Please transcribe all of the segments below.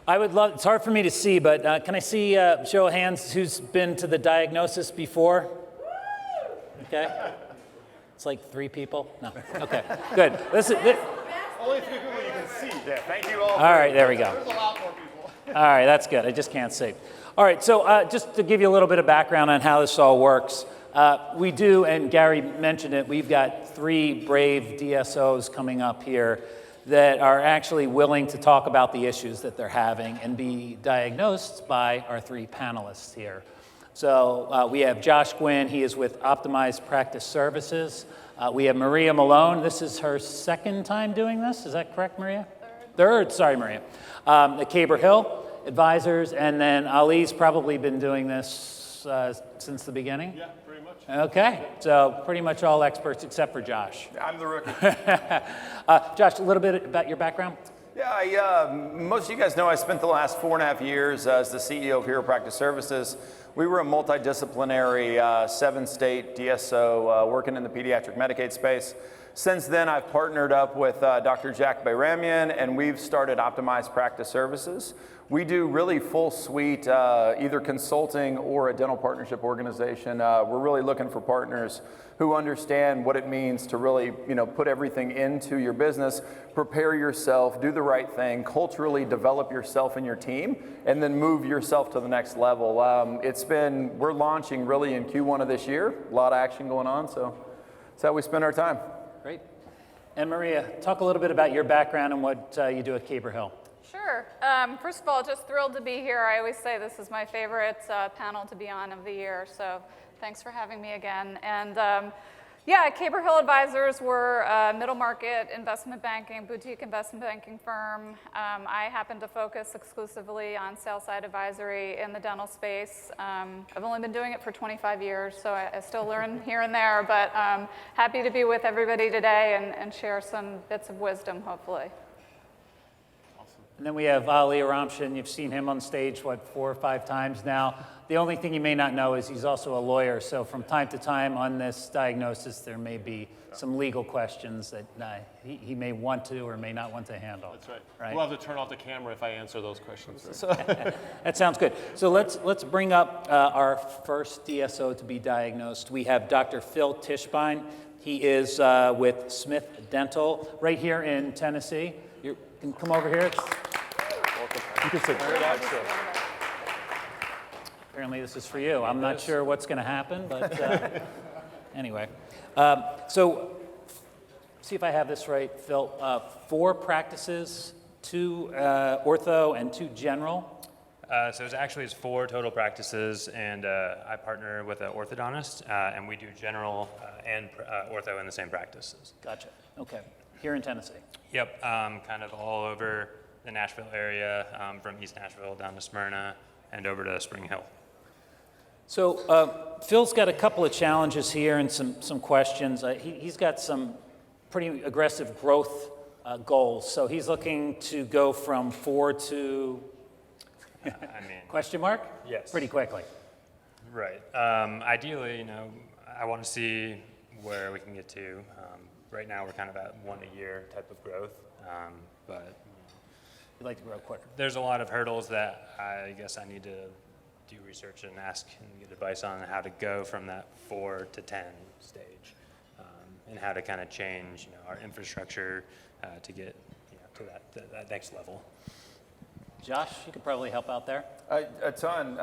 I would love, it's hard for me to see, but can I see show of hands who's been to the diagnosis before? Okay. It's like 3 people? No. Okay, good. Only 3 people you can see. Yeah, thank you all. All right, there we go. There's a lot more people. All right, that's good. I just can't see. All right, so just to give you a little bit of background on how this all works, we do, and Gary mentioned it, we've got 3 brave DSOs coming up here that are actually willing to talk about the issues that they're having and be diagnosed by our 3 panelists here. So we have Josh Gwinn, he is with Optimized Practice Services. We have Maria Melone, this is her 2nd time doing this, is that correct, Maria? Third, sorry, Maria. The Caber Hill Advisors, and then Ali's probably been doing this since the beginning? Yeah, pretty much. Okay, so pretty much all experts except for Josh. I'm the rookie. Josh, a little bit about your background? Yeah, most of you guys know I spent the last 4.5 years as the CEO of Hero Practice Services. We were a multidisciplinary 7-state DSO working in the pediatric Medicaid space. Since then, I've partnered up with Dr. Jack Bayramian, and we've started Optimized Practice Services. We do really full suite, either consulting or a dental partnership organization. We're really looking for partners who understand what it means to really, put everything into your business, prepare yourself, do the right thing, culturally develop yourself and your team, and then move yourself to the next level. We're launching really in Q1 of this year. A lot of action going on, so that's how we spend our time. Great. And Maria, talk a little bit about your background and what you do at Caber Hill. Sure. First of all, just thrilled to be here. I always say this is my favorite panel to be on of the year, so thanks for having me again. And yeah, Caber Hill Advisors, we're a middle market investment banking, boutique investment banking firm. I happen to focus exclusively on sell-side advisory in the dental space. I've only been doing it for 25 years, so I still learn here and there, but happy to be with everybody today and share some bits of wisdom, hopefully. And then we have Ali Oromchian. You've seen him on stage, 4 or 5 times now. The only thing you may not know is he's also a lawyer, so from time to time on this diagnosis, there may be some legal questions that he may want to or may not want to handle. That's right. Right? We'll have to turn off the camera if I answer those questions. Right? So that sounds good. So let's bring up our first DSO to be diagnosed. We have Dr. Phil Tischbein. He is with Smith Dental right here in Tennessee. You can come over here. You can sit very nice. Apparently this is for you. I'm not sure what's going to happen, but anyway. So see if I have this right, Phil. 4 practices, 2 ortho and 2 general. So it's 4 total practices, and I partner with an orthodontist, and we do general and ortho in the same practices. Gotcha. Okay. Here in Tennessee. Yep. Kind of all over the Nashville area, from East Nashville down to Smyrna and over to Spring Hill. So Phil's got a couple of challenges here and some questions. He's got some pretty aggressive growth goals. So he's looking to go from 4 to question mark? Yes. Pretty quickly. Right. Ideally, I want to see where we can get to. Right now we're kind of at 1 a year type of growth, but You'd like to grow quicker. There's a lot of hurdles that I guess I need to do research and ask and get advice on how to go from that 4 to 10 stage, and how to kind of change our infrastructure to get to that next level. Josh, you could probably help out there. A ton.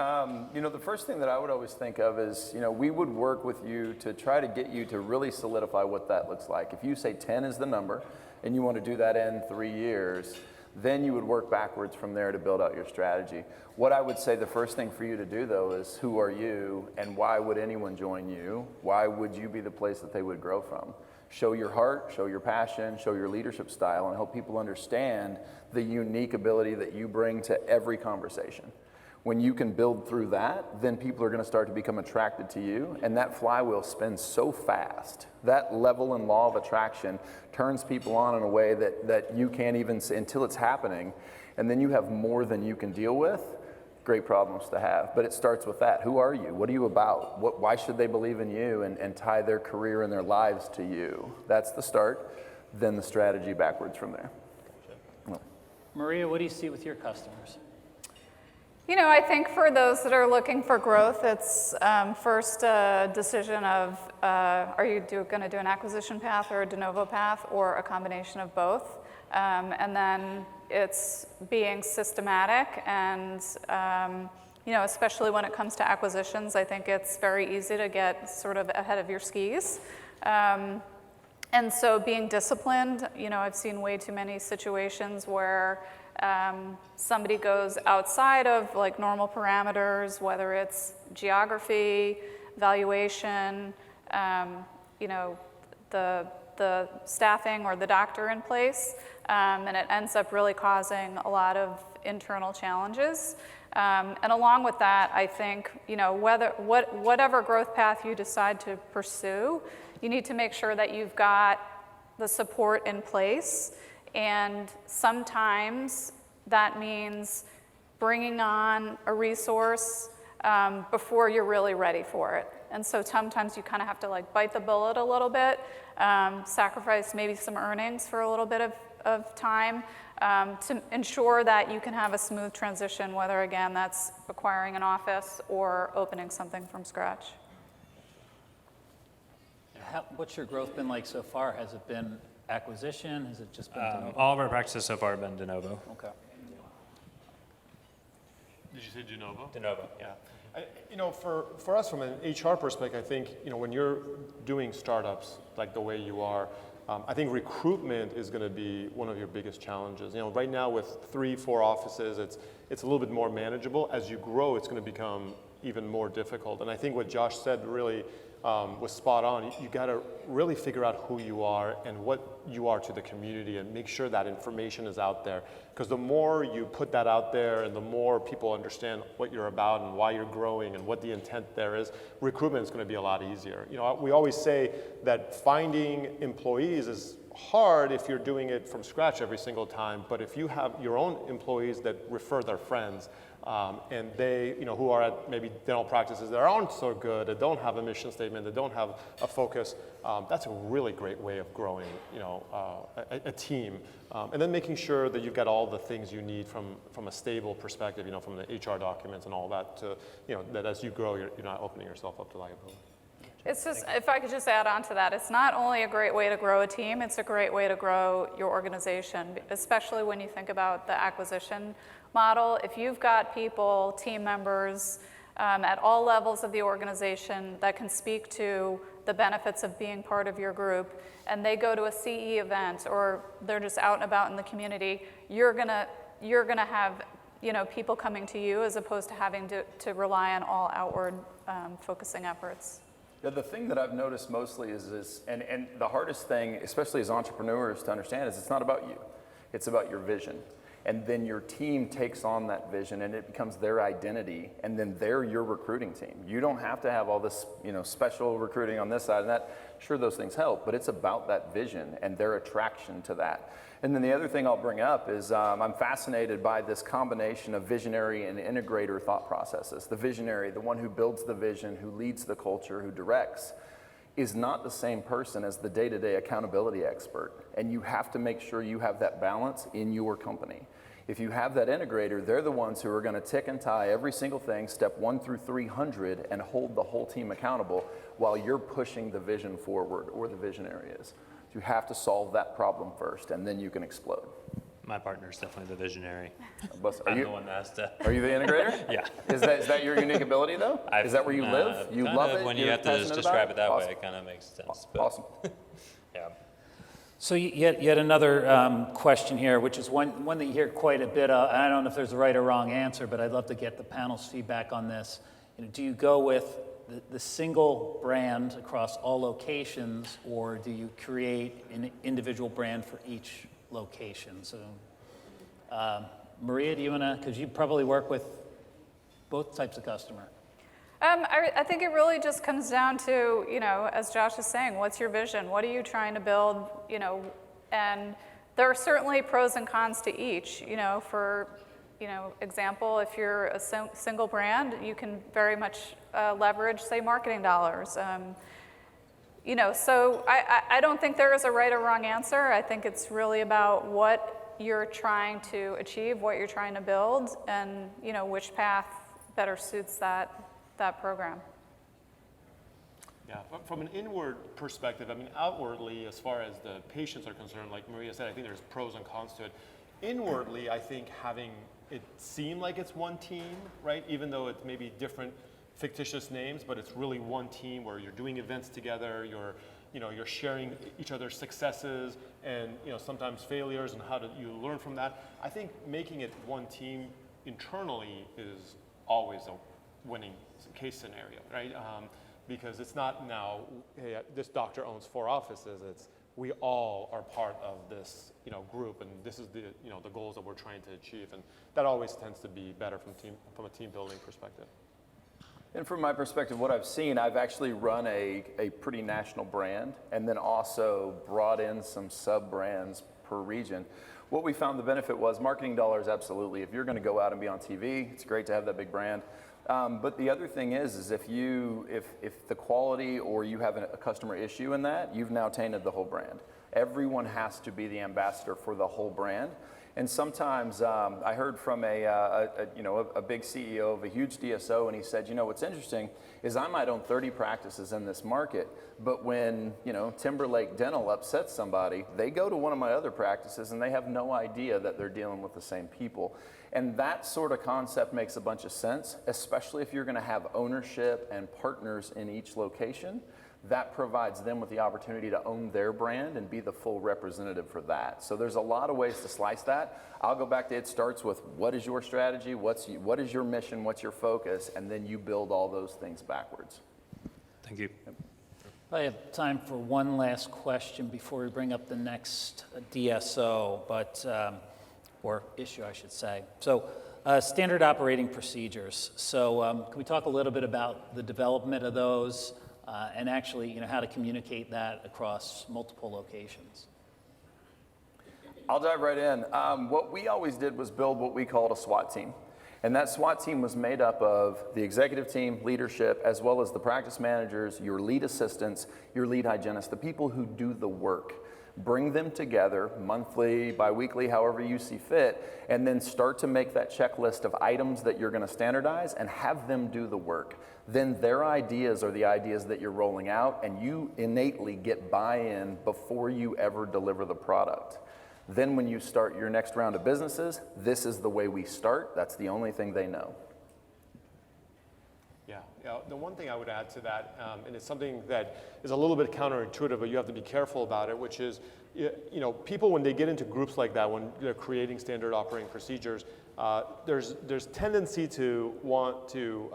The first thing that I would always think of is, we would work with you to try to get you to really solidify what that looks like. If you say 10 is the number and you want to do that in 3 years, then you would work backwards from there to build out your strategy. What I would say the first thing for you to do, though, is who are you and why would anyone join you? Why would you be the place that they would grow from? Show your heart, show your passion, show your leadership style, and help people understand the unique ability that you bring to every conversation. When you can build through that, then people are going to start to become attracted to you, and that flywheel spins so fast. That level and law of attraction turns people on in a way that you can't even see until it's happening, and then you have more than you can deal with. Great problems to have, but it starts with that. Who are you? What are you about? Why should they believe in you and tie their career and their lives to you? That's the start, then the strategy backwards from there. Maria, what do you see with your customers? You know, I think for those that are looking for growth, it's first a decision of are you going to do an acquisition path or a de novo path or a combination of both? And then it's being systematic and, you know, especially when it comes to acquisitions, I think it's very easy to get sort of ahead of your skis. And so being disciplined, you know, I've seen way too many situations where somebody goes outside of like normal parameters, whether it's geography, valuation, you know, the staffing or the doctor in place, and it ends up really causing a lot of internal challenges. And along with that, I think, you know, whatever growth path you decide to pursue, you need to make sure that you've got the support in place. And sometimes that means bringing on a resource before you're really ready for it. And so sometimes you kind of have to like bite the bullet a little bit, sacrifice maybe some earnings for a little bit of time to ensure that you can have a smooth transition, whether again that's acquiring an office or opening something from scratch. What's your growth been like so far? Has it been acquisition? Has it just been de novo? All of our practices so far have been de novo. Okay. Did you say de novo? De novo, yeah. You know, for us from an HR perspective, I think, you know, when you're doing startups like the way you are, I think recruitment is going to be one of your biggest challenges. You know, right now with 3-4 offices, it's a little bit more manageable. As you grow, it's going to become even more difficult. And I think what Josh said really was spot on. You got to really figure out who you are and what you are to the community and make sure that information is out there. Because the more you put that out there and the more people understand what you're about and why you're growing and what the intent there is, recruitment is going to be a lot easier. You know, we always say that finding employees is hard if you're doing it from scratch every single time, but if you have your own employees that refer their friends, and they, you know, who are at maybe dental practices that aren't so good, that don't have a mission statement, that don't have a focus, that's a really great way of growing, you know, a team. And then making sure that you've got all the things you need from a stable perspective, you know, from the HR documents and all that to, you know, that as you grow, you're not opening yourself up to liability. It's just, if I could just add on to that, it's not only a great way to grow a team, it's a great way to grow your organization, especially when you think about the acquisition model. If you've got people, team members, at all levels of the organization that can speak to the benefits of being part of your group, and they go to a CE event or they're just out and about in the community, you're gonna have, you know, people coming to you as opposed to having to rely on all outward focusing efforts. Yeah, the thing that I've noticed mostly is and the hardest thing, especially as entrepreneurs, to understand is it's not about you. It's about your vision. And then your team takes on that vision and it becomes their identity, and then they're your recruiting team. You don't have to have all this, you know, special recruiting on this side and that. Sure, those things help, but it's about that vision and their attraction to that. And then the other thing I'll bring up is I'm fascinated by this combination of visionary and integrator thought processes. The visionary, the one who builds the vision, who leads the culture, who directs, is not the same person as the day-to-day accountability expert. And you have to make sure you have that balance in your company. If you have that integrator, they're the ones who are going to tick and tie every single thing, step 1 through 300, and hold the whole team accountable while you're pushing the vision forward, or the visionary is. You have to solve that problem first, and then you can explode. My partner's definitely the visionary. Are you the one that has to... Are you the integrator? Yeah. Is that your unique ability, though? Is that where you live? You love it? When you You're have to passionate describe about it that Awesome. way, it kind of makes sense. But, Awesome. yeah. So yet another question here, which is one that you hear quite a bit of. I don't know if there's a right or wrong answer, but I'd love to get the panel's feedback on this. You know, do you go with the single brand across all locations, or do you create an individual brand for each location? So, Maria, do you want to, because you probably work with both types of customer. I think it really just comes down to, you know, as Josh is saying, what's your vision? What are you trying to build? You know, and there are certainly pros and cons to each. You know, for, you know, example, if you're a single brand, you can very much leverage, say, marketing dollars. You know, so I don't think there is a right or wrong answer. I think it's really about what you're trying to achieve, what you're trying to build, and which path better suits that program. Yeah, from an inward perspective, I mean, outwardly, as far as the patients are concerned, like Maria said, I think there's pros and cons to it. Inwardly, I think having it seem like it's one team, right? Even though it's maybe different fictitious names, but it's really one team where you're doing events together, you're sharing each other's successes and sometimes failures and how do you learn from that. I think making it one team internally is always a winning case scenario, right? Because it's not now, hey, this doctor owns 4 offices. It's we all are part of this, group, and this is the, the goals that we're trying to achieve, and that always tends to be better from a team building perspective. And from my perspective, what I've seen, I've actually run a pretty national brand, and then also brought in some sub-brands per region. What we found the benefit was marketing dollars, absolutely. If you're going to go out and be on TV, it's great to have that big brand. But the other thing is if the quality or you have a customer issue in that, you've now tainted the whole brand. Everyone has to be the ambassador for the whole brand. And sometimes I heard from a big CEO of a huge DSO, and he said, what's interesting is I might own 30 practices in this market, but when Timberlake Dental upsets somebody, they go to one of my other practices and they have no idea that they're dealing with the same people. And that sort of concept makes a bunch of sense, especially if you're going to have ownership and partners in each location. That provides them with the opportunity to own their brand and be the full representative for that. So there's a lot of ways to slice that. I'll go back to it starts with what is your strategy, what is your mission, what's your focus, and then you build all those things backwards. Thank you. I have time for one last question before we bring up the next DSO, or issue, I should say. So standard operating procedures. So can we talk a little bit about the development of those and actually how to communicate that across multiple locations? I'll dive right in. What we always did was build what we called a SWAT team. And that SWAT team was made up of the executive team, leadership, as well as the practice managers, your lead assistants, your lead hygienists, the people who do the work. Bring them together monthly, bi-weekly, however you see fit, and then start to make that checklist of items that you're going to standardize and have them do the work. Then their ideas are the ideas that you're rolling out, and you innately get buy-in before you ever deliver the product. Then when you start your next round of businesses, this is the way we start. That's the only thing they know. Yeah, the one thing I would add to that, and it's something that is a little bit counterintuitive, but you have to be careful about it, which is, people when they get into groups like that, when they're creating standard operating procedures, there's tendency to want to,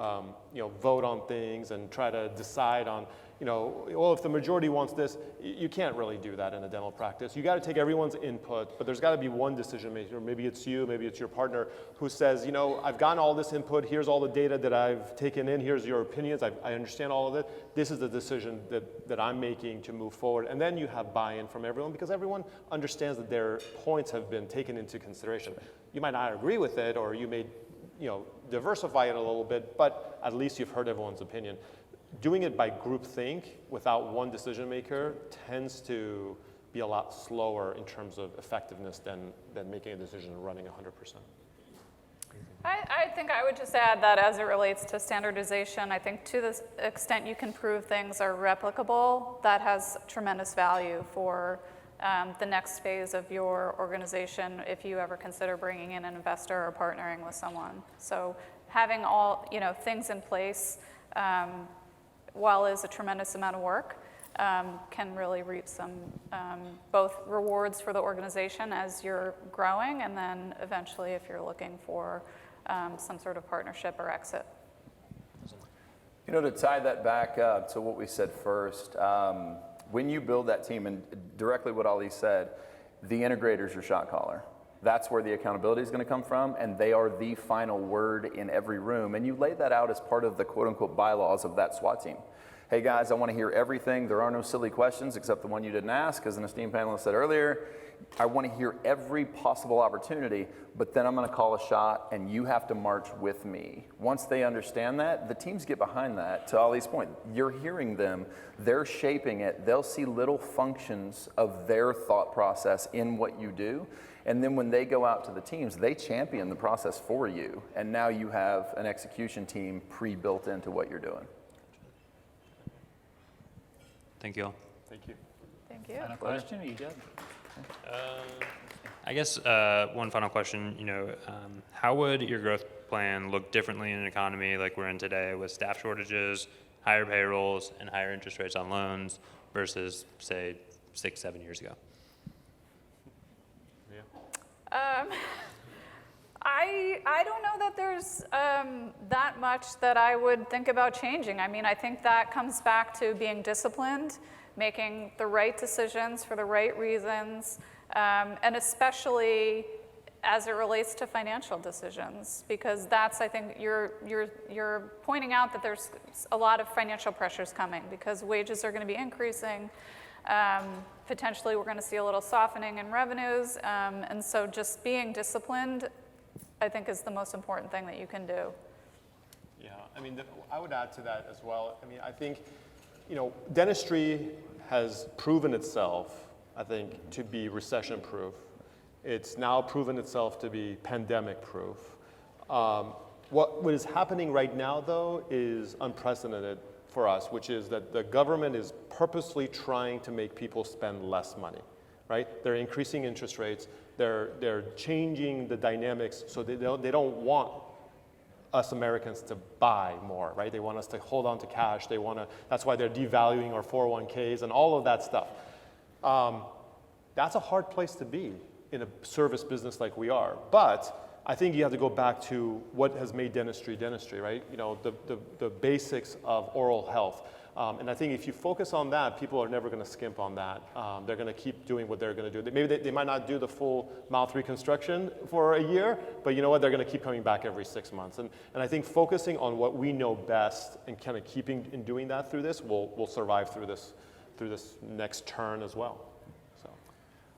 vote on things and try to decide on, well, if the majority wants this, you can't really do that in a dental practice. You got to take everyone's input, but there's got to be one decision maker. Maybe it's you, maybe it's your partner who says, I've gotten all this input. Here's all the data that I've taken in. Here's your opinions. I understand all of it. This is the decision that I'm making to move forward. And then you have buy-in from everyone because everyone understands that their points have been taken into consideration. You might not agree with it, or you may, diversify it a little bit, but at least you've heard everyone's opinion. Doing it by groupthink without one decision maker tends to be a lot slower in terms of effectiveness than making a decision and running 100%. I think I would just add that as it relates to standardization, I think to the extent you can prove things are replicable, that has tremendous value for the next phase of your organization if you ever consider bringing in an investor or partnering with someone. So having all things in place while is a tremendous amount of work, can really reap some both rewards for the organization as you're growing, and then eventually if you're looking for some sort of partnership or exit. To tie that back up to what we said first, when you build that team, and directly what Ali said, the integrator's your shot caller. That's where the accountability is going to come from, and they are the final word in every room. And you lay that out as part of the quote-unquote bylaws of that SWAT team. Hey guys, I want to hear everything. There are no silly questions except the one you didn't ask, as an esteemed panelist said earlier. I want to hear every possible opportunity, but then I'm going to call a shot, and you have to march with me. Once they understand that, the teams get behind that. To Ali's point, you're hearing them. They're shaping it. They'll see little functions of their thought process in what you do. And then when they go out to the teams, they champion the process for you. And now you have an execution team pre-built into what you're doing. Thank you all. Thank you. Thank you. Final question? Are you good? I guess one final question, how would your growth plan look differently in an economy like we're in today with staff shortages, higher payrolls, and higher interest rates on loans versus, say, 6-7 years ago? I don't know that there's that much that I would think about changing. I mean, I think that comes back to being disciplined, making the right decisions for the right reasons, and especially as it relates to financial decisions, because that's, I think, you're pointing out that there's a lot of financial pressures coming because wages are going to be increasing. Potentially, we're going to see a little softening in revenues, and so just being disciplined, I think, is the most important thing that you can do. Yeah, I mean, I would add to that as well. I mean, I think, dentistry has proven itself, I think, to be recession-proof. It's now proven itself to be pandemic-proof. What is happening right now, though, is unprecedented for us, which is that the government is purposely trying to make people spend less money, right? They're increasing interest rates. They're changing the dynamics so they don't want us Americans to buy more, right? They want us to hold on to cash. That's why they're devaluing our 401ks and all of that stuff. That's a hard place to be in a service business like we are. But I think you have to go back to what has made dentistry, right? The basics of oral health. And I think if you focus on that, people are never going to skimp on that. They're going to keep doing what they're going to do. Maybe they might not do the full mouth reconstruction for a year, but you know what? They're going to keep coming back every 6 months. And I think focusing on what we know best and kind of keeping and doing that through this will survive through this next turn as well. So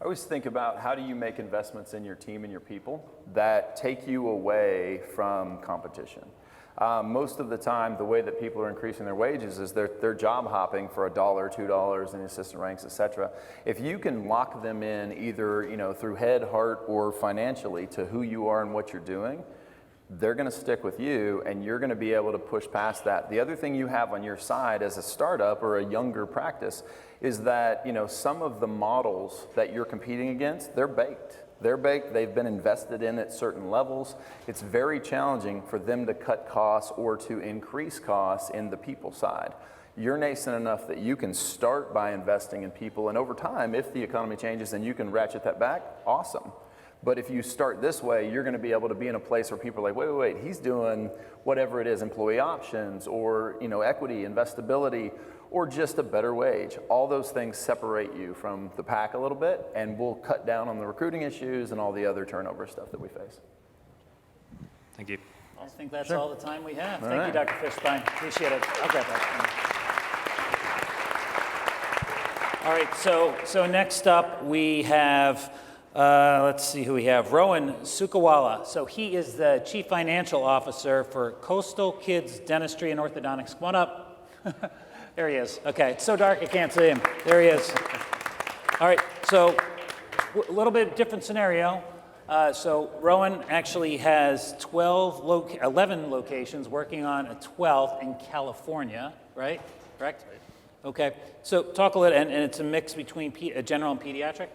I always think about how do you make investments in your team and your people that take you away from competition. Most of the time, the way that people are increasing their wages is they're job hopping for $1, $2 in assistant ranks, et cetera. If you can lock them in either through head, heart, or financially to who you are and what you're doing, they're going to stick with you, and you're going to be able to push past that. The other thing you have on your side as a startup or a younger practice is that some of the models that you're competing against, they're baked. They've been invested in at certain levels. It's very challenging for them to cut costs or to increase costs in the people side. You're nascent enough that you can start by investing in people, and over time, if the economy changes and you can ratchet that back, awesome. But if you start this way, you're going to be able to be in a place where people are like, wait, he's doing whatever it is, employee options or equity, investability, or just a better wage. All those things separate you from the pack a little bit, and we'll cut down on the recruiting issues and all the other turnover stuff that we face. Thank you. I think that's all the time we have. All Thank right. you, Dr. Fishbein. Appreciate it. I'll grab that. All right, so next up we have, let's see who we have, Rowan Sukawala. So he is the Chief Financial Officer for Coastal Kids Dentistry and Orthodontics. Come on up. There he is. Okay, it's so dark I can't see him. There he is. All right, so a little bit different scenario. So Rowan actually has 11 locations, working on a 12th in California, right? Correct? Okay, so talk a little, and it's a mix between general and pediatric?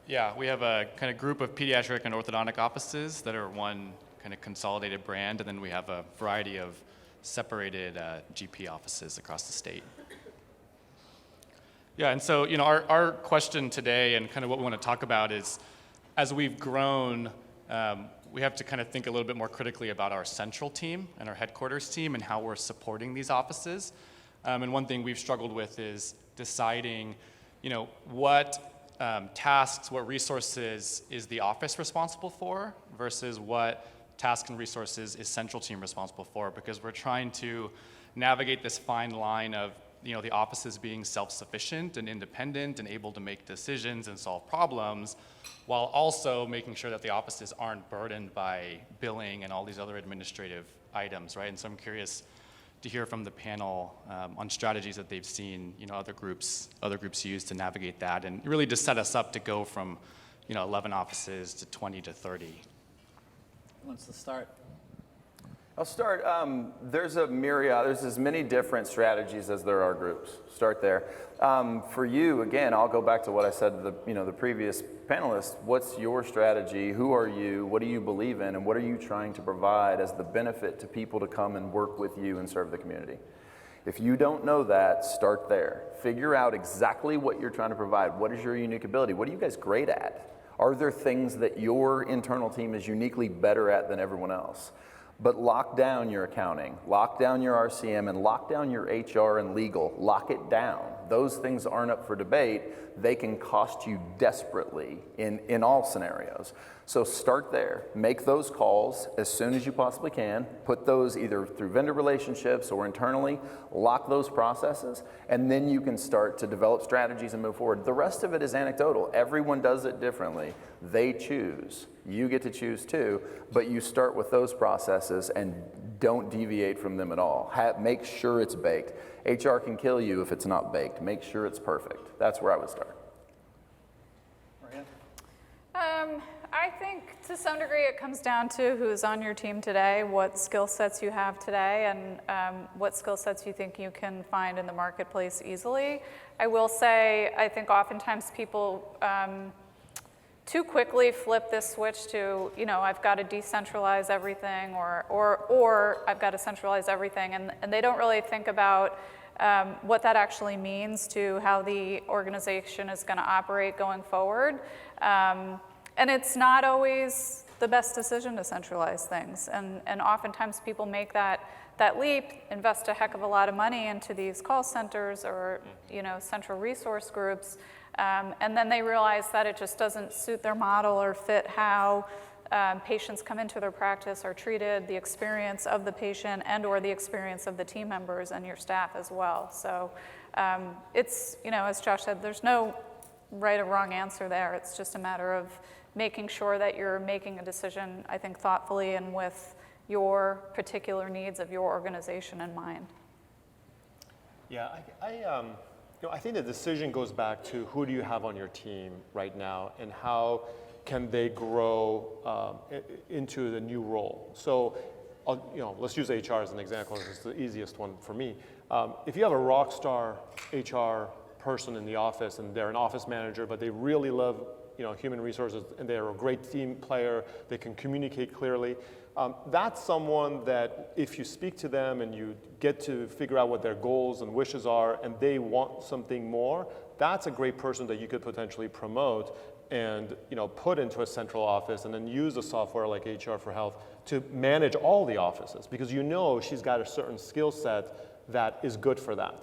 Yeah, we have a kind of group of pediatric and orthodontic offices that are one kind of consolidated brand, and then we have a variety of separated GP offices across the state. Yeah, and so our question today and kind of what we want to talk about is, as we've grown, we have to kind of think a little bit more critically about our central team and our headquarters team and how we're supporting these offices. And one thing we've struggled with is deciding, what tasks, what resources is the office responsible for versus what tasks and resources is central team responsible for, because we're trying to navigate this fine line of the offices being self-sufficient and independent and able to make decisions and solve problems, while also making sure that the offices aren't burdened by billing and all these other administrative items, right? And so I'm curious to hear from the panel on strategies that they've seen other groups use to navigate that, and really to set us up to go from 11 offices to 20 to 30? Who wants to start? I'll start. There's a myriad, there's as many different strategies as there are groups. Start there. For you, again, I'll go back to what I said to the previous panelists. What's your strategy? Who are you? What do you believe in? And what are you trying to provide as the benefit to people to come and work with you and serve the community? If you don't know that, start there. Figure out exactly what you're trying to provide. What is your unique ability? What are you guys great at? Are there things that your internal team is uniquely better at than everyone else? But lock down your accounting, lock down your RCM, and lock down your HR and legal. Lock it down. Those things aren't up for debate. They can cost you desperately in all scenarios. So start there. Make those calls as soon as you possibly can. Put those either through vendor relationships or internally. Lock those processes, and then you can start to develop strategies and move forward. The rest of it is anecdotal. Everyone does it differently. They choose. You get to choose too, but you start with those processes and don't deviate from them at all. Make sure it's baked. HR can kill you if it's not baked. Make sure it's perfect. That's where I would start. Maria? I think to some degree it comes down to who's on your team today, what skill sets you have today, and what skill sets you think you can find in the marketplace easily. I will say, I think oftentimes people too quickly flip this switch to, I've got to decentralize everything or I've got to centralize everything, and they don't really think about what that actually means to how the organization is going to operate going forward. And it's not always the best decision to centralize things. And oftentimes people make that leap, invest a heck of a lot of money into these call centers or central resource groups, and then they realize that it just doesn't suit their model or fit how patients come into their practice are treated, the experience of the patient and or the experience of the team members and your staff as well. So it's, as Josh said, there's no right or wrong answer there. It's just a matter of making sure that you're making a decision, I think, thoughtfully and with your particular needs of your organization in mind. Yeah, I think the decision goes back to who do you have on your team right now and how can they grow into the new role. So, let's use HR as an example. It's the easiest one for me. If you have a rock star HR person in the office and they're an office manager, but they really love human resources and they're a great team player, they can communicate clearly, that's someone that if you speak to them and you get to figure out what their goals and wishes are and they want something more, that's a great person that you could potentially promote and put into a central office and then use a software like HR for Health to manage all the offices because she's got a certain skill set that is good for that.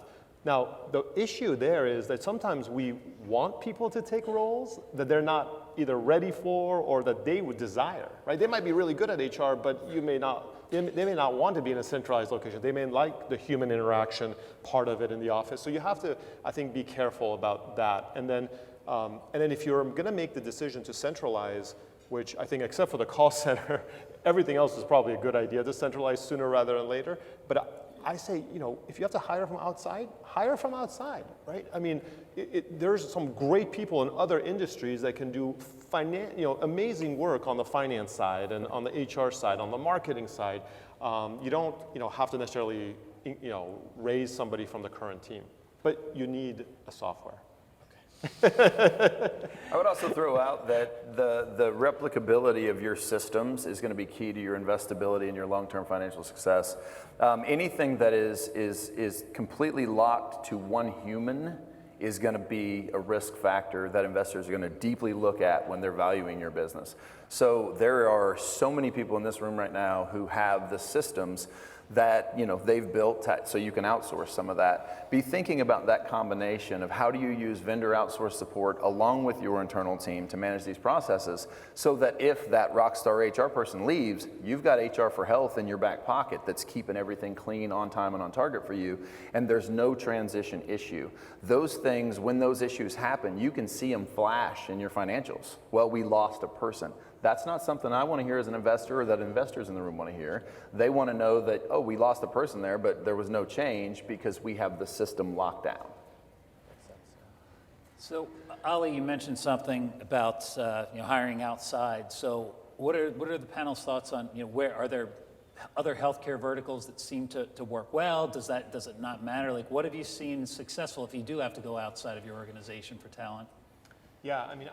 Now, the issue there is that sometimes we want people to take roles that they're not either ready for or that they would desire, right? They might be really good at HR, but they may not want to be in a centralized location. They may like the human interaction part of it in the office. So you have to, I think, be careful about that. And then if you're going to make the decision to centralize, which I think except for the call center, everything else is probably a good idea to centralize sooner rather than later. But I say, if you have to hire from outside, right? I mean, there's some great people in other industries that can do amazing work on the finance side and on the HR side, on the marketing side. You don't, have to necessarily, raise somebody from the current team, but you need a software. I would also throw out that the replicability of your systems is going to be key to your investability and your long-term financial success. Anything that is completely locked to one human is going to be a risk factor that investors are going to deeply look at when they're valuing your business. So there are so many people in this room right now who have the systems that they've built so you can outsource some of that. Be thinking about that combination of how do you use vendor outsource support along with your internal team to manage these processes so that if that rockstar HR person leaves, you've got HR for Health in your back pocket that's keeping everything clean, on time, and on target for you, and there's no transition issue. Those things, when those issues happen, you can see them flash in your financials. Well, we lost a person. That's not something I want to hear as an investor or that investors in the room want to hear. They want to know that, oh, we lost a person there, but there was no change because we have the system locked down. So, Ali, you mentioned something about hiring outside. So, what are the panel's thoughts on where are there other healthcare verticals that seem to work well? Does it not matter? Like, what have you seen successful if you do have to go outside of your organization for talent? Yeah, I mean,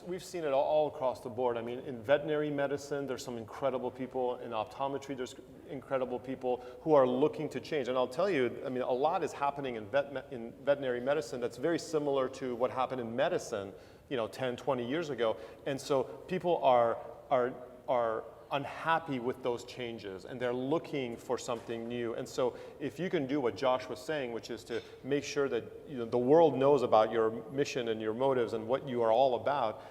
we've seen it all across the board. I mean, in veterinary medicine, there's some incredible people. In optometry, there's incredible people who are looking to change. And I'll tell you, I mean, a lot is happening in veterinary medicine that's very similar to what happened in medicine, 10, 20 years ago. And so people are unhappy with those changes, and they're looking for something new. And so if you can do what Josh was saying, which is to make sure that the world knows about your mission and your motives and what you are all about,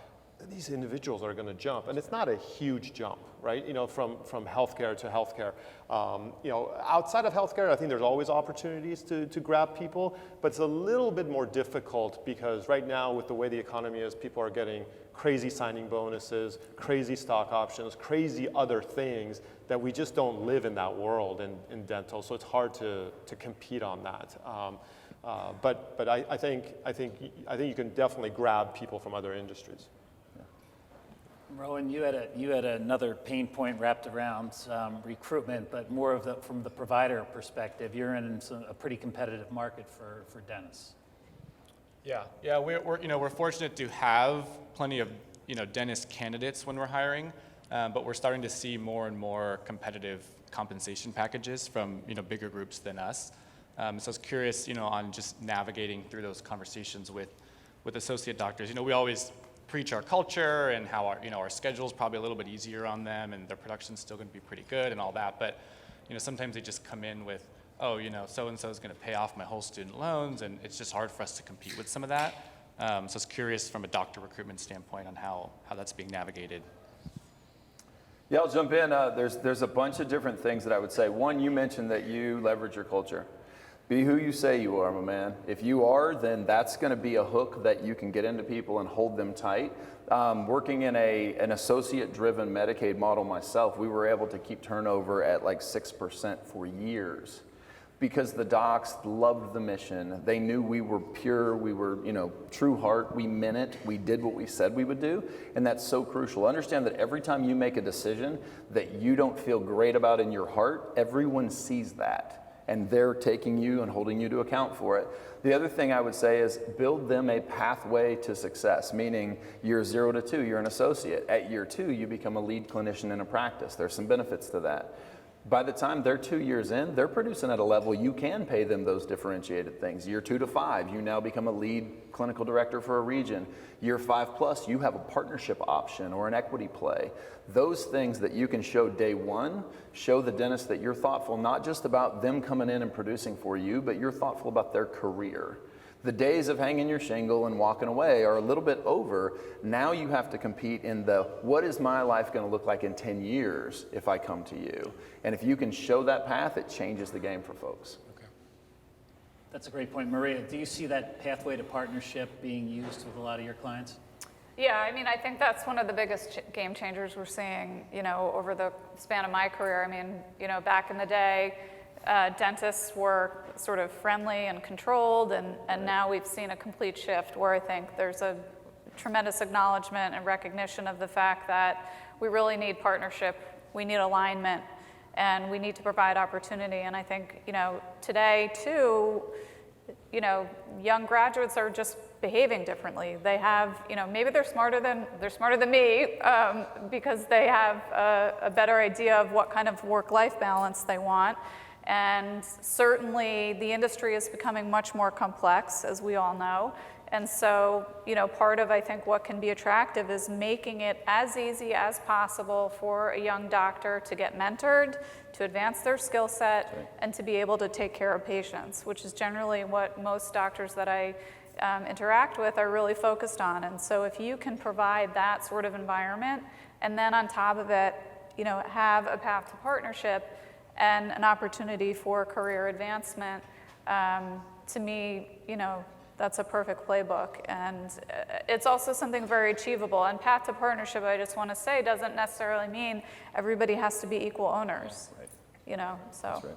these individuals are going to jump. And it's not a huge jump, right? From healthcare to healthcare. Outside of healthcare, I think there's always opportunities to grab people, but it's a little bit more difficult because right now, with the way the economy is, people are getting crazy signing bonuses, crazy stock options, crazy other things that we just don't live in that world in dental. So it's hard to compete on that. But I think you can definitely grab people from other industries. Rowan, you had another pain point wrapped around recruitment, but more from the provider perspective. You're in a pretty competitive market for dentists. Yeah, we're fortunate to have plenty of dentist candidates when we're hiring, but we're starting to see more and more competitive compensation packages from bigger groups than us. So I was curious, on just navigating through those conversations with associate doctors. We always preach our culture and how our schedule's probably a little bit easier on them, and their production's still going to be pretty good and all that. But sometimes they just come in with, so-and-so is going to pay off my whole student loans, and it's just hard for us to compete with some of that. So I was curious from a doctor recruitment standpoint on how that's being navigated. Yeah, I'll jump in. There's a bunch of different things that I would say. One, you mentioned that you leverage your culture. Be who you say you are, my man. If you are, then that's going to be a hook that you can get into people and hold them tight. Working in an associate-driven Medicaid model myself, we were able to keep turnover at like 6% for years because the docs loved the mission. They knew we were pure, we were, true heart, we meant it, we did what we said we would do, and that's so crucial. Understand that every time you make a decision that you don't feel great about in your heart, everyone sees that, and they're taking you and holding you to account for it. The other thing I would say is build them a pathway to success, meaning year 0 to 2, you're an associate. At year 2, you become a lead clinician in a practice. There's some benefits to that. By the time they're 2 years in, they're producing at a level you can pay them those differentiated things. Year 2 to 5, you now become a lead clinical director for a region. Year 5 plus, you have a partnership option or an equity play. Those things that you can show day one, show the dentist that you're thoughtful not just about them coming in and producing for you, but you're thoughtful about their career. The days of hanging your shingle and walking away are a little bit over. Now you have to compete in the, what is my life going to look like in 10 years if I come to you? And if you can show that path, it changes the game for folks. Okay. That's a great point. Maria, do you see that pathway to partnership being used with a lot of your clients? Yeah, I mean, I think that's one of the biggest game changers we're seeing, over the span of my career. I mean, back in the day, dentists were sort of friendly and controlled, and now we've seen a complete shift where I think there's a tremendous acknowledgement and recognition of the fact that we really need partnership, we need alignment, and we need to provide opportunity. And I think, today too, young graduates are just behaving differently. They have, maybe they're smarter than me because they have a better idea of what kind of work-life balance they want. And certainly the industry is becoming much more complex, as we all know. And so, part of, I think, what can be attractive is making it as easy as possible for a young doctor to get mentored, to advance their skill set, right, and to be able to take care of patients, which is generally what most doctors that I interact with are really focused on. And so if you can provide that sort of environment, and then on top of it, have a path to partnership, and an opportunity for career advancement, to me, that's a perfect playbook. And it's also something very achievable. And path to partnership, I just want to say, doesn't necessarily mean everybody has to be equal owners. Right. So. That's right.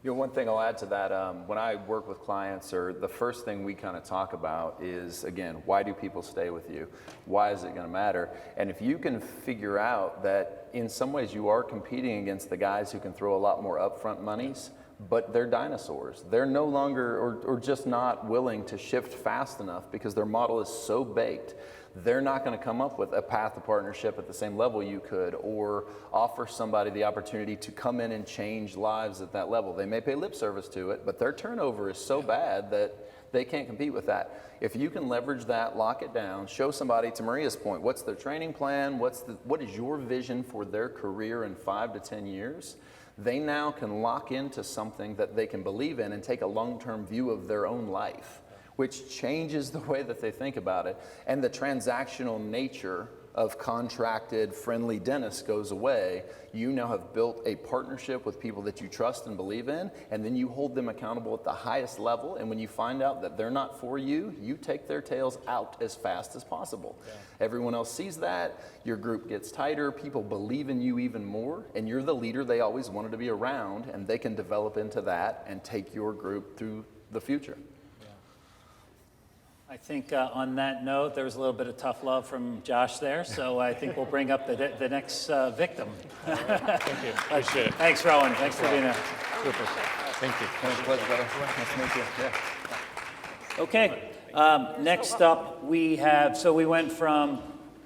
You know, one thing I'll add to that, when I work with clients, or the first thing we kind of talk about is, again, why do people stay with you? Why is it going to matter? And if you can figure out that in some ways you are competing against the guys who can throw a lot more upfront monies, but they're dinosaurs. They're no longer, or just not willing to shift fast enough because their model is so baked. They're not going to come up with a path to partnership at the same level you could, or offer somebody the opportunity to come in and change lives at that level. They may pay lip service to it, but their turnover is so bad that they can't compete with that. If you can leverage that, lock it down, show somebody, to Maria's point, what's their training plan, what is your vision for their career in 5 to 10 years, they now can lock into something that they can believe in and take a long-term view of their own life, which changes the way that they think about it. And the transactional nature of contracted, friendly dentists goes away. You now have built a partnership with people that you trust and believe in, and then you hold them accountable at the highest level. And when you find out that they're not for you, you take their tails out as fast as possible. Yeah. Everyone else sees that. Your group gets tighter. People believe in you even more, and you're the leader they always wanted to be around, and they can develop into that and take your group through the future. I think on that note, there was a little bit of tough love from Josh there, so I think we'll bring up the next victim. Thank you. Appreciate it. Thanks, Rowan. Thanks for being there. Super. Thank you. It was a pleasure, brother. Nice to meet you. Yeah. Okay. Next up, we went from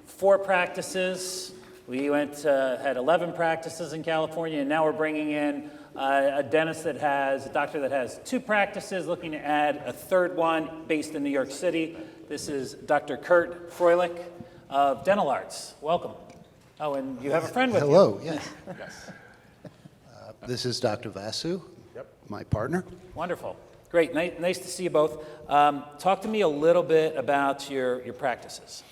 4 practices. We had 11 practices in California, and now we're bringing in a doctor that has 2 practices, looking to add a third one based in New York City. This is Dr. Kurt Froelich of Dental Arts. Welcome. Oh, and you have a friend with you. Hello, yes. This is Dr. Vasu, my partner. Wonderful. Great. Nice to see you both. Talk to me a little bit about your practices.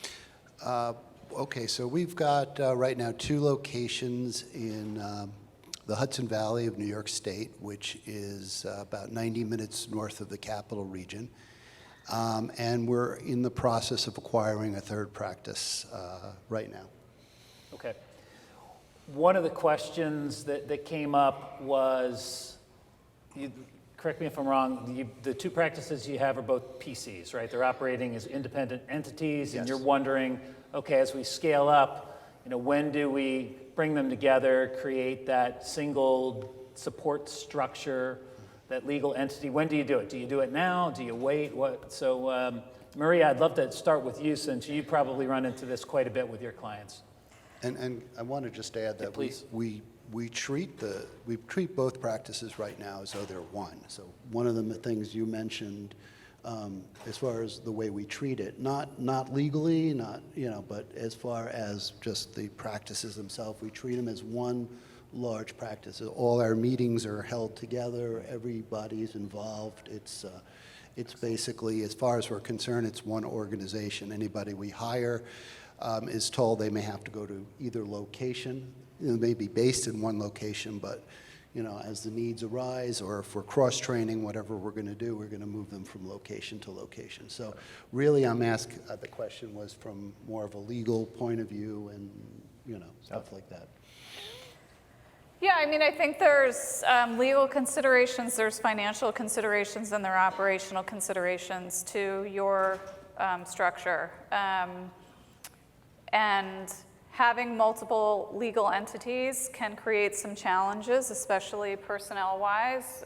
Okay, so we've got right now 2 locations in the Hudson Valley of New York State, which is about 90 minutes north of the capital region. And we're in the process of acquiring a 3rd practice right now. Okay. One of the questions that came up was, correct me if I'm wrong, the 2 practices you have are both PCs, right? They're operating as independent entities, and Yes. you're wondering, okay, as we scale up, when do we bring them together, create that single support structure, that legal entity? When do you do it? Do you do it now? Do you wait? So, Maria, I'd love to start with you, since you probably run into this quite a bit with your clients. And I want to just add that please. we treat both practices right now as though they're one. So one of the things you mentioned, as far as the way we treat it, not legally, but as far as just the practices themselves, we treat them as one large practice. All our meetings are held together. Everybody's involved. It's basically, as far as we're concerned, it's one organization. Anybody we hire is told they may have to go to either location. They may be based in one location, but as the needs arise, or if we're cross-training, whatever we're going to do, we're going to move them from location to location. So really, I'm asking, the question was from more of a legal point of view and, stuff like that. Yeah, I mean, I think there's legal considerations, there's financial considerations, and there are operational considerations to your structure. And having multiple legal entities can create some challenges, especially personnel-wise,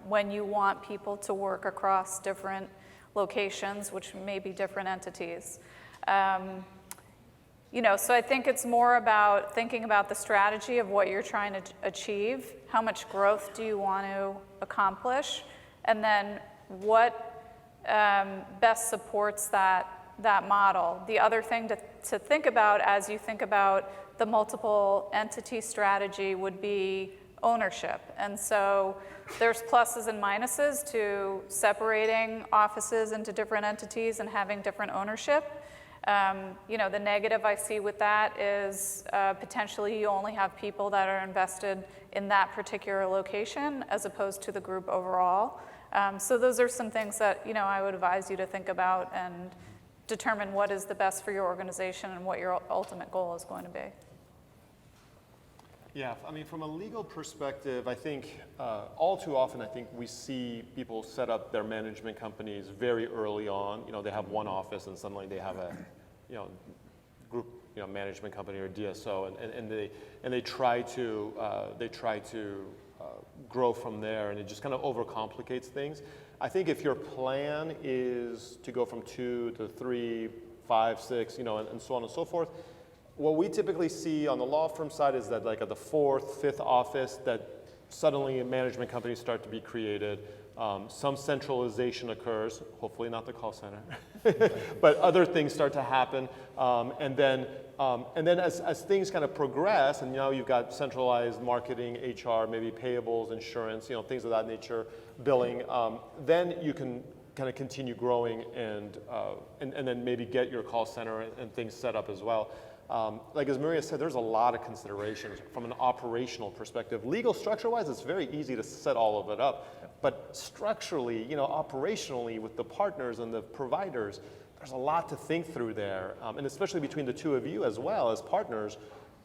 when you want people to work across different locations, which may be different entities. So I think it's more about thinking about the strategy of what you're trying to achieve, how much growth do you want to accomplish, and then what best supports that model. The other thing to think about as you think about the multiple entity strategy would be ownership. And so there's pluses and minuses to separating offices into different entities and having different ownership. The negative I see with that is potentially you only have people that are invested in that particular location as opposed to the group overall. So those are some things that I would advise you to think about and determine what is the best for your organization and what your ultimate goal is going to be. Yeah, I mean, from a legal perspective, I think all too often, I think we see people set up their management companies very early on. You know, they have one office and suddenly they have a, you know, group, you know, management company or DSO, and they try to grow from there, and it just kind of overcomplicates things. I think if your plan is to go from 2 to 3, 5, 6, you know, and so on and so forth, what we typically see on the law firm side is that like at the 4th, 5th office that suddenly management companies start to be created. Some centralization occurs, hopefully not the call center, but other things start to happen. And then as things kind of progress, and now you've got centralized marketing, HR, maybe payables, insurance, you know, things of that nature, billing, then you can kind of continue growing and then maybe get your call center and things set up as well. Like as Maria said, there's a lot of considerations from an operational perspective. Legal structure-wise, it's very easy to set all of it up. But structurally, you know, operationally with the partners and the providers, there's a lot to think through there. And especially between the two of you as well as partners,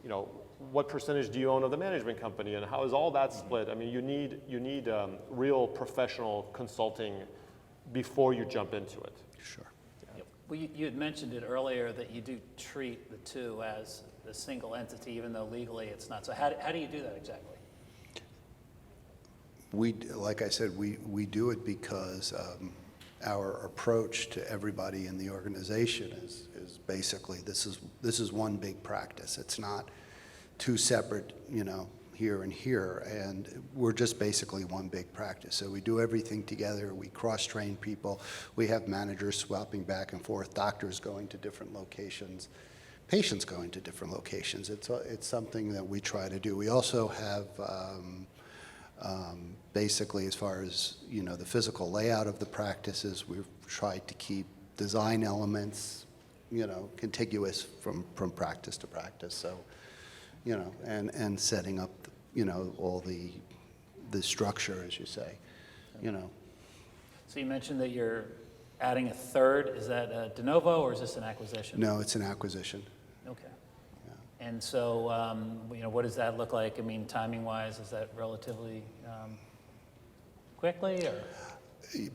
you know, what percentage do you own of the management company and how is all that split? I mean, you need real professional consulting before you jump into it. Sure. Yep. Well, you had mentioned it earlier that you do treat the two as a single entity, even though legally it's not. So how do you do that exactly? Like I said, we do it because our approach to everybody in the organization is basically this is one big practice. It's not two separate, you know, here and here, and we're just basically one big practice. So we do everything together. We cross-train people. We have managers swapping back and forth, doctors going to different locations, patients going to different locations. It's something that we try to do. We also have basically, as far as, you know, the physical layout of the practices, we've tried to keep design elements, you know, contiguous from practice to practice. So, you know, and setting up, you know, all the structure, as you say, you know. So you mentioned that you're adding a third. Is that a de novo or is this an acquisition? No, it's an acquisition. Okay. And so, you know, what does that look like? I mean, timing-wise, is that relatively quickly, or?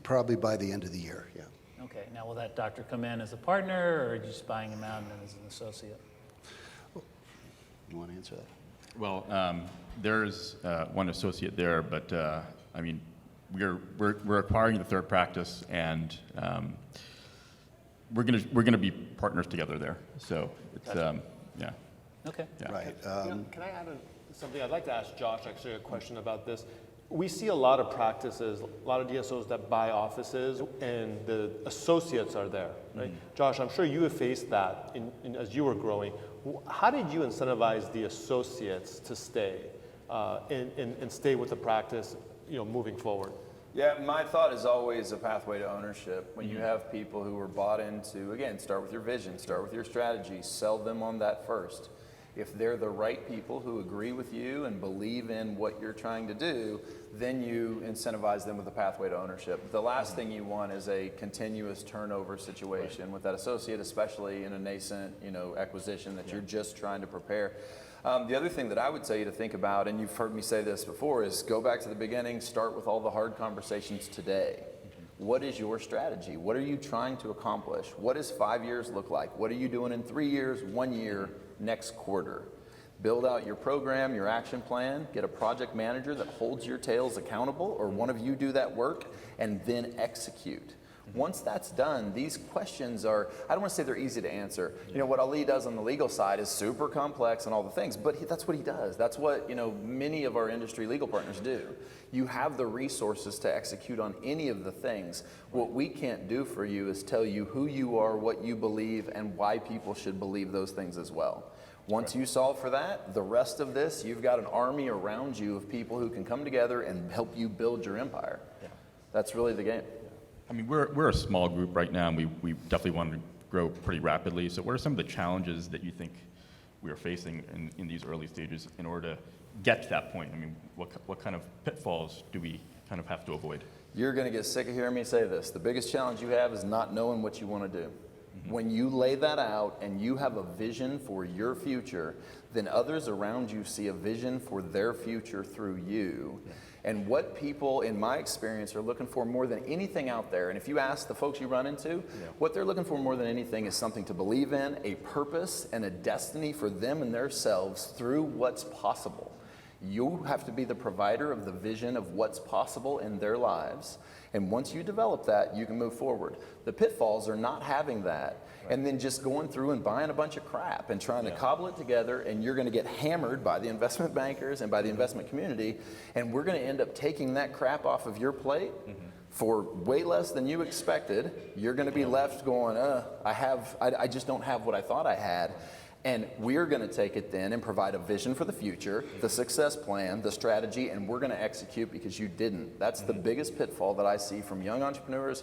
Probably by the end of the year, yeah. Okay. Now, will that doctor come in as a partner, or are you just buying him out and then as an associate? You want to answer that? Well, there's one associate there, but I mean, we're acquiring the third practice, and we're gonna be partners together there. So it's Gotcha. yeah. Okay. Yeah. Right. Can I add something? I'd like to ask Josh actually a question about this. We see a lot of practices, a lot of DSOs that buy offices and the associates are there, right? Mm-hmm. Josh, I'm sure you have faced that as you were growing. How did you incentivize the associates to stay and stay with the practice, you know, moving forward? Yeah, my thought is always a pathway to ownership. When you have people who are bought into, again, start with your vision, start with your strategy, sell them on that first. If they're the right people who agree with you and believe in what you're trying to do, then you incentivize them with a pathway to ownership. The last thing you want is a continuous turnover situation with that associate, especially in a nascent, you know, acquisition that you're just trying to prepare. The other thing that I would tell you to think about, and you've heard me say this before, is go back to the beginning, start with all the hard conversations today. What is your strategy? What are you trying to accomplish? What does 5 years look like? What are you doing in 3 years, 1 year, next quarter? Build out your program, your action plan, get a project manager that holds your tails accountable, or one of you do that work, and then execute. Once that's done, these questions are, I don't want to say they're easy to answer. You know, what Ali does on the legal side is super complex and all the things, but that's what he does. That's what, you know, many of our industry legal partners do. You have the resources to execute on any of the things. What we can't do for you is tell you who you are, what you believe, and why people should believe those things as well. Once you solve for that, the rest of this, you've got an army around you of people who can come together and help you build your empire. Yeah. That's really the game. I mean, we're a small group right now, and we definitely want to grow pretty rapidly. So what are some of the challenges that you think we are facing in these early stages in order to get to that point? I mean, what kind of pitfalls do we kind of have to avoid? You're going to get sick of hearing me say this. The biggest challenge you have is not knowing what you want to do. When you lay that out and you have a vision for your future, then others around you see a vision for their future through you. And what people, in my experience, are looking for more than anything out there, and if you ask the folks you run into, what they're looking for more than anything is something to believe in, a purpose and a destiny for them and themselves through what's possible. You have to be the provider of the vision of what's possible in their lives. And once you develop that, you can move forward. The pitfalls are not having that and then just going through and buying a bunch of crap and trying to cobble it together, and you're going to get hammered by the investment bankers and by the investment community, and we're going to end up taking that crap off of your plate for way less than you expected. You're going to be left going, I just don't have what I thought I had. And we're going to take it then and provide a vision for the future, the success plan, the strategy, and we're going to execute because you didn't. That's the biggest pitfall that I see from young entrepreneurs,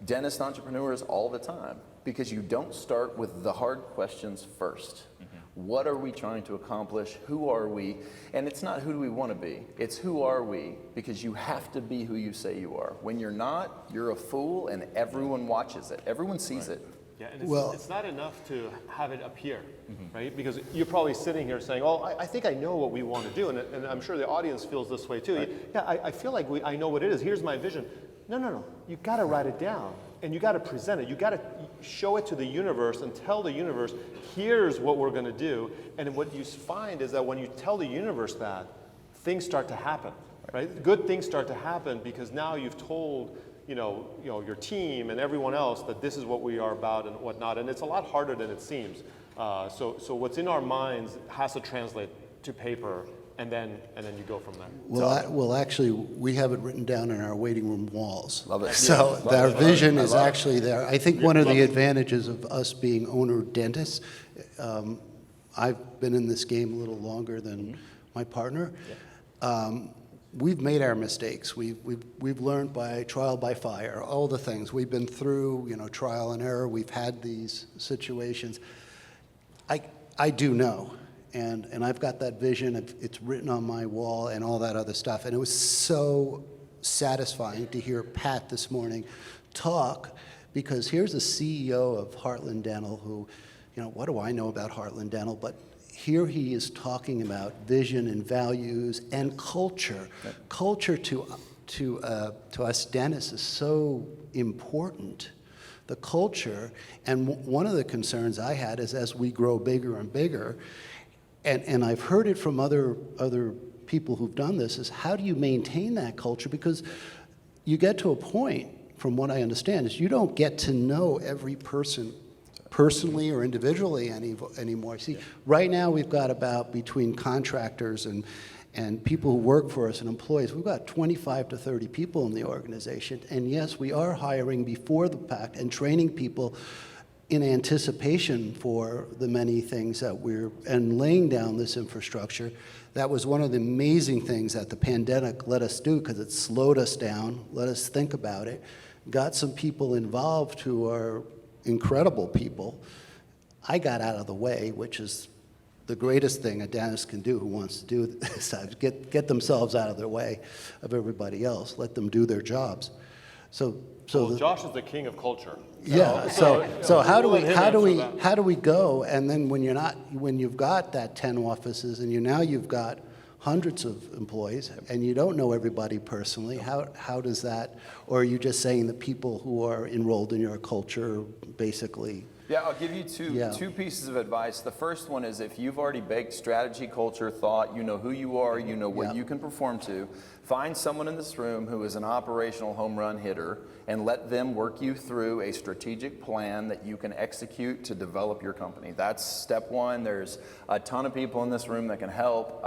dentist entrepreneurs all the time, because you don't start with the hard questions first. What are we trying to accomplish? Who are we? And it's not who do we want to be. It's who are we, because you have to be who you say you are. When you're not, you're a fool, and everyone watches it. Everyone sees it. Yeah, and it's not enough to have it appear, right? Because you're probably sitting here saying, oh, I think I know what we want to do, and I'm sure the audience feels this way too. Right. I feel like I know what it is. Here's my vision. No. You got to write it down, and you got to present it. You got to show it to the universe and tell the universe, here's what we're going to do. And what you find is that when you tell the universe that, things start to happen, right? Good things start to happen because now you've told your team and everyone else that this is what we are about and whatnot. And it's a lot harder than it seems. So what's in our minds has to translate to paper, and then you go from there. Well, actually, we have it written down in our waiting room walls. Love it. So our vision is actually there. I think one of the advantages of us being owner dentists, I've been in this game a little longer than my partner. We've made our mistakes. We've learned by trial by fire, all the things. We've been through, trial and error. We've had these situations. I do know, and I've got that vision. It's written on my wall and all that other stuff. And it was so satisfying to hear Pat this morning talk, because here's a CEO of Heartland Dental who, what do I know about Heartland Dental? But here he is talking about vision and values and culture. Culture to us dentists is so important. The culture, and one of the concerns I had is as we grow bigger and bigger, and I've heard it from other people who've done this, is how do you maintain that culture? Because you get to a point, from what I understand, is you don't get to know every person personally or individually anymore. See, right now we've got about, between contractors and people who work for us and employees, we've got 25 to 30 people in the organization. And yes, we are hiring before the fact and training people in anticipation for the many things that and laying down this infrastructure. That was one of the amazing things that the pandemic let us do, because it slowed us down, let us think about it, got some people involved who are incredible people. I got out of the way, which is the greatest thing a dentist can do who wants to do this. Get themselves out of their way of everybody else. Let them do their jobs. Josh is the king of culture. Yeah. So how do we go? And then when you've got that 10 offices and you've got hundreds of employees and you don't know everybody personally, how does that? Or are you just saying that people who are enrolled in your culture basically? Yeah, I'll give you two pieces of advice. The first one is, if you've already baked strategy, culture, thought, you know who you are, you know what you can perform to, find someone in this room who is an operational home run hitter and let them work you through a strategic plan that you can execute to develop your company. That's step one. There's a ton of people in this room that can help.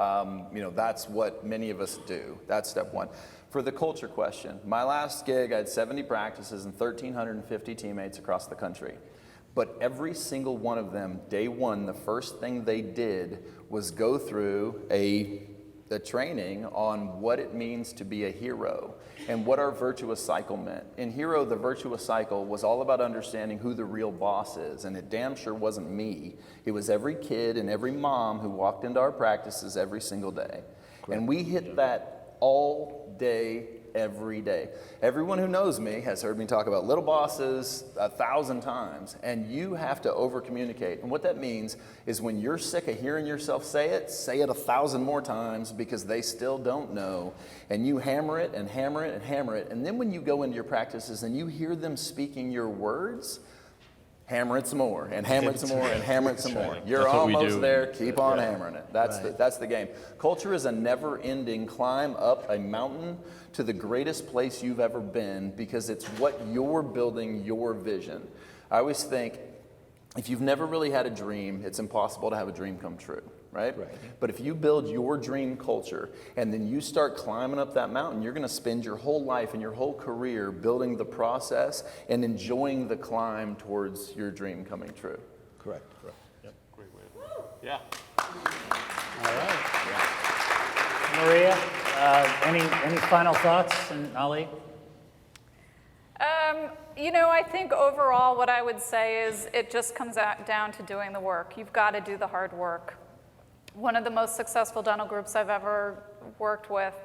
That's what many of us do. That's step one. For the culture question, my last gig, I had 70 practices and 1,350 teammates across the country. But every single one of them, day one, the first thing they did was go through a training on what it means to be a hero and what our virtuous cycle meant. In Hero, the virtuous cycle was all about understanding who the real boss is, and it damn sure wasn't me. It was every kid and every mom who walked into our practices every single day. Correct. And we hit that all day, every day. Everyone who knows me has heard me talk about little bosses 1,000 times, and you have to over communicate. And what that means is when you're sick of hearing yourself say it 1,000 more times because they still don't know, and you hammer it and hammer it and hammer it. And then when you go into your practices and you hear them speaking your words, hammer it some more, and hammer it some more, and hammer it some more. You're That's what we almost do. there. Keep on hammering it. That's the game. Culture is a never-ending climb up a mountain to the greatest place you've ever been, because it's what you're building your vision. I always think, if you've never really had a dream, it's impossible to have a dream come true, right? But if you build your dream culture and then you start climbing up that mountain, you're going to spend your whole life and your whole career building the process and enjoying the climb towards your dream coming true. Correct. Great way. Yeah. All right. Maria, any final thoughts? And Ali? You know, I think overall what I would say is it just comes down to doing the work. You've got to do the hard work. One of the most successful dental groups I've ever worked with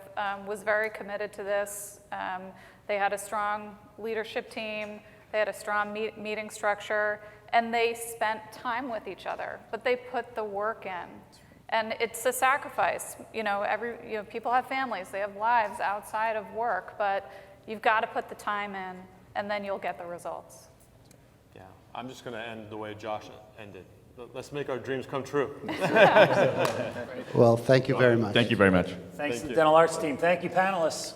was very committed to this. They had a strong leadership team, they had a strong meeting structure, and they spent time with each other, but they put the work in. And it's a sacrifice. People have families, they have lives outside of work, but you've got to put the time in, and then you'll get the results. Yeah. I'm just going to end the way Josh ended. Let's make our dreams come true. Well, thank you very much. Thank you very much. Thanks to the Dental Arts team. Thank you, panelists.